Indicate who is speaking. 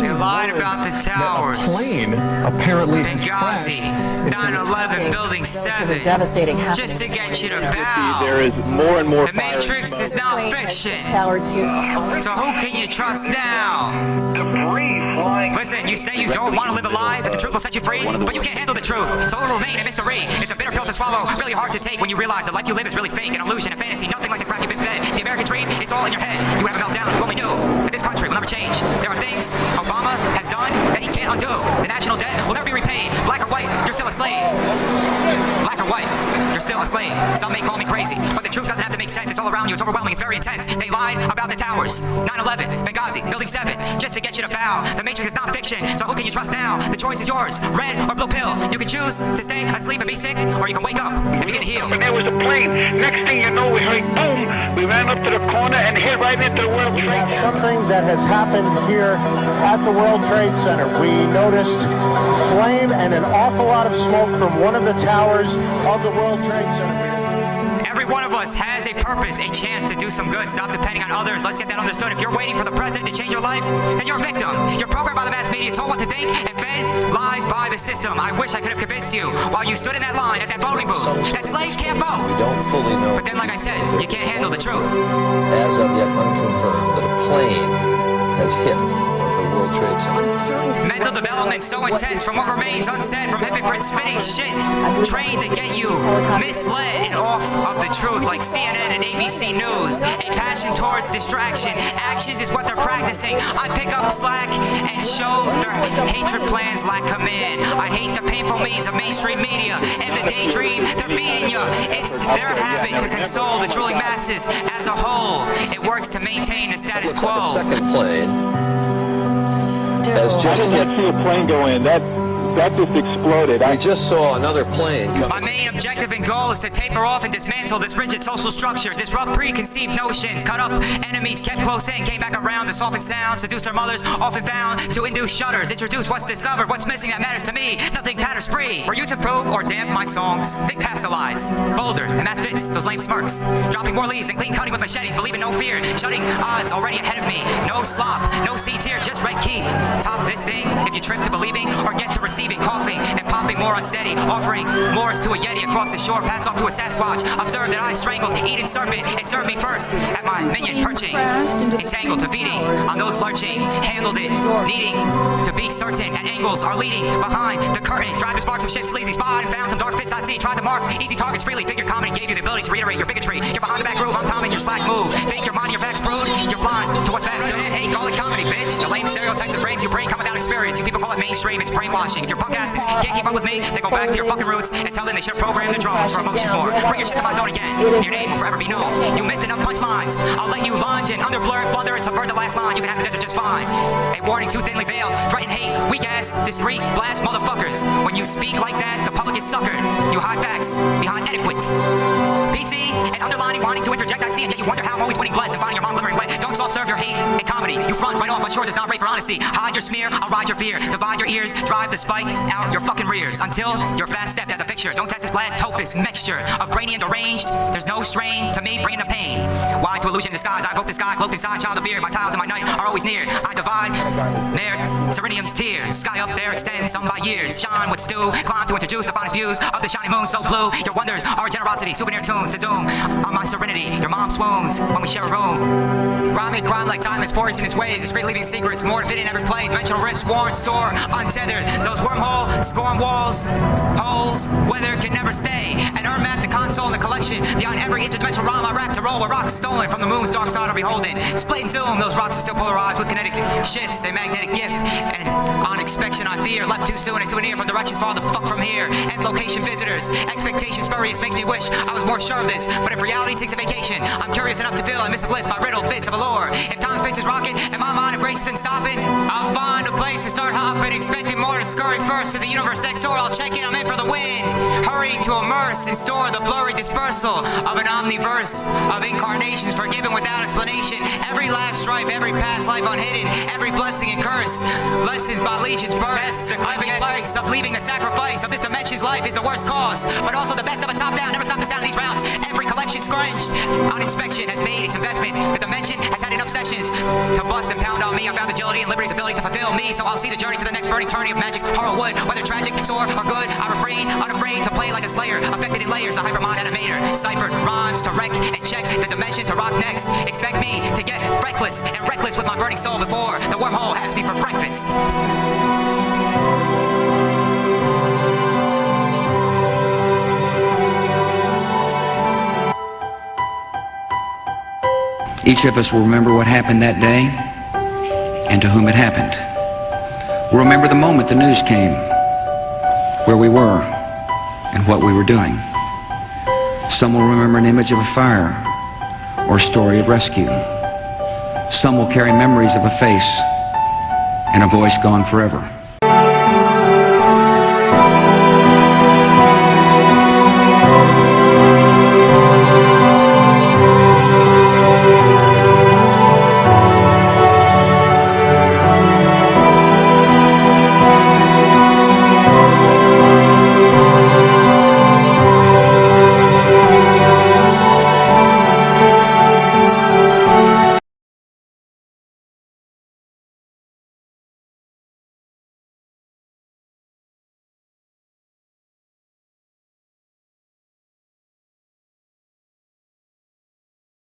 Speaker 1: They lied about the towers.
Speaker 2: A plane apparently
Speaker 1: Bengazi, 9/11, Building 7.
Speaker 3: Devastating
Speaker 1: Just to get you to bow.
Speaker 4: There is more and more.
Speaker 1: The Matrix is not fiction.
Speaker 3: Tower 2.
Speaker 1: So who can you trust now?
Speaker 4: Debris flying.
Speaker 1: Listen, you say you don't want to live a lie, that the truth will set you free, but you can't handle the truth, so it will remain a mystery. It's a bitter pill to swallow, really hard to take when you realize the life you live is really fake, an illusion, a fantasy, nothing like the crap you've been fed. The American dream, it's all in your head. You have a meltdown if you only knew that this country will never change. There are things Obama has done that he can't undo. The national debt will never be repaid. Black or white, you're still a slave. Black or white, you're still a slave. Some may call me crazy, but the truth doesn't have to make sense. It's all around you. It's overwhelming. It's very intense. They lied about the towers. 9/11, Bengazi, Building 7, just to get you to bow. The Matrix is not fiction, so who can you trust now? The choice is yours, red or blue pill. You can choose to stay asleep and be sick, or you can wake up and begin to heal.
Speaker 4: And there was a plane. Next thing you know, we heard boom. We ran up to the corner and hit right into the World Trade Center.
Speaker 5: Something that has happened here at the World Trade Center. We noticed flame and an awful lot of smoke from one of the towers of the World Trade Center.
Speaker 1: Every one of us has a purpose, a chance to do some good. Stop depending on others. Let's get that understood. If you're waiting for the president to change your life, then you're a victim. You're programmed by the mass media, told what to think, and fed lies by the system. I wish I could have convinced you while you stood in that line at that voting booth that slaves can't vote.
Speaker 6: We don't fully know.
Speaker 1: But then, like I said, you can't handle the truth.
Speaker 6: As of yet unconfirmed that a plane has hit the World Trade Center.
Speaker 1: Mental development so intense from what remains unsaid, from hypocrites spitting shit, trained to get you misled and off of the truth like CNN and ABC News. A passion towards distraction. Actions is what they're practicing. I pick up slack and show their hatred plans lack command. I hate the painful means of mainstream media and the daydream they're feeding you. It's their habit to console the drooling masses as a whole. It works to maintain the status
Speaker 6: Looks like a
Speaker 1: quo.
Speaker 6: second plane has
Speaker 4: I
Speaker 6: just
Speaker 4: didn't
Speaker 6: hit.
Speaker 4: see a plane go in. That just exploded.
Speaker 6: I just saw another plane
Speaker 1: My
Speaker 6: coming.
Speaker 1: main objective and goal is to taper off and dismantle this rigid social structure, disrupt preconceived notions, cut up enemies kept close in, came back around to soften sounds, seduce their mothers, often found to induce shudders, introduce what's discovered, what's missing that matters to me, nothing patters free. For you to prove or damp my songs, think past the lies, bolder, and that fits those lame smirks, dropping more leaves and clean cutting with machetes, believing no fear, shutting odds already ahead of me, no slop, no seeds here, just red Keith. Top this thing if you trip to believing or get to receiving, coughing and popping more unsteady, offering Morris to a Yeti across the shore, pass off to a Sasquatch, observe that I strangled Eden serpent, it served me first, at my minion perching, entangled to feeding, on those lurching, handled it, needing to be certain, at angles are leading, behind the curtain, tried to spark some shit sleazy, spot and found some dark fits I see, tried to mark easy targets freely, figure comedy gave you the ability to reiterate your bigotry, you're behind the back groove, I'm timing your slack move, think you're minding your back's brood, you're blind to what's best, hey, call it comedy, bitch, the lame stereotypes and frames you bring come without experience, you people call it mainstream, it's brainwashing, if your punk asses can't keep up with me, then go back to your fucking roots and tell them they should have programmed their drums for emotions more, bring your shit to my zone again, your name will forever be known, you missed enough punchlines, I'll let you lunge and underblur, blunder and subvert the last line, you can have the desert just fine, a warning too thinly veiled, threaten hate, weak ass, discreet, blast motherfuckers, when you speak like that, the public is suckered, you hide facts behind adequate, PC and underlining, wanting to interject, I see, and yet you wonder how I'm always winning blessed and finding your mom glimmering wet, don't soft serve your hate in comedy, you front right off on shore does not rate for honesty, hide your smear, I'll ride your fear, divide your ears, drive the spike out your fucking rears, until you're fast stepped as a fixture, don't test this flat topus mixture of brainy and deranged, there's no strain to me, bringing the pain, why to illusion disguise, I evoke the sky, cloaked inside, child of fear, my tiles in my night are always near, I divide their serenium's tears, sky up there extends some by years, shine with stew, climb to introduce the finest views of the shining moon so blue, your wonders are generosity, souvenir tunes to zoom on my serenity, your mom swoons when we share a room, rhyming crime like time is porous in its ways, discreet leaving secrets, more to fit in every play, dimensional wrists worn, soar, untethered, those wormhole, scorn walls, holes, weather can never stay, and earn map the console in the collection, behind every interdimensional rhyme I rap to roll, where rocks stolen from the moon's dark side are beholden, split and zoom, those rocks are still polarized with kinetic shifts, a magnetic gift, and on inspection I fear, left too soon, a souvenir from directions far the fuck from here, and location visitors, expectations spurious, makes me wish I was more sure of this, but if reality takes a vacation, I'm curious enough to feel I miss a bliss by riddled bits of allure, if time space is rocking, and my mind of grace isn't stopping, I'll find a place to start hopping, expecting more to scurry first to the universe next door, I'll check in, I'm in for the win, hurrying to immerse and store the blurry dispersal of an omniverse of incarnations, forgiven without explanation, every last strife, every past life unhidden, every blessing and curse, lessons by legions burst, the living place of leaving the sacrifice of this dimension's life is the worst cause, but also the best of a top down, never stop the sound of these rounds, every collection emotions cringed. On inspection has made its investment. The dimension has had enough sessions to bust and pound on me. I found agility and liberty's ability to fulfill me. So I'll see the journey to the next burning tourney of magic, horror wood. Whether tragic, sore, or good, I refrain, unafraid to play like a slayer. Affected in layers, a hypermod animator. Ciphered rhymes to wreck and check the dimension to rock next. Expect me to get reckless and reckless with my burning soul before the wormhole has me for breakfast.
Speaker 2: Each of us will remember what happened that day and to whom it happened. We'll remember the moment the news came, where we were and what we were doing. Some will remember an image of a fire or a story of rescue. Some will carry memories of a face and a voice gone forever.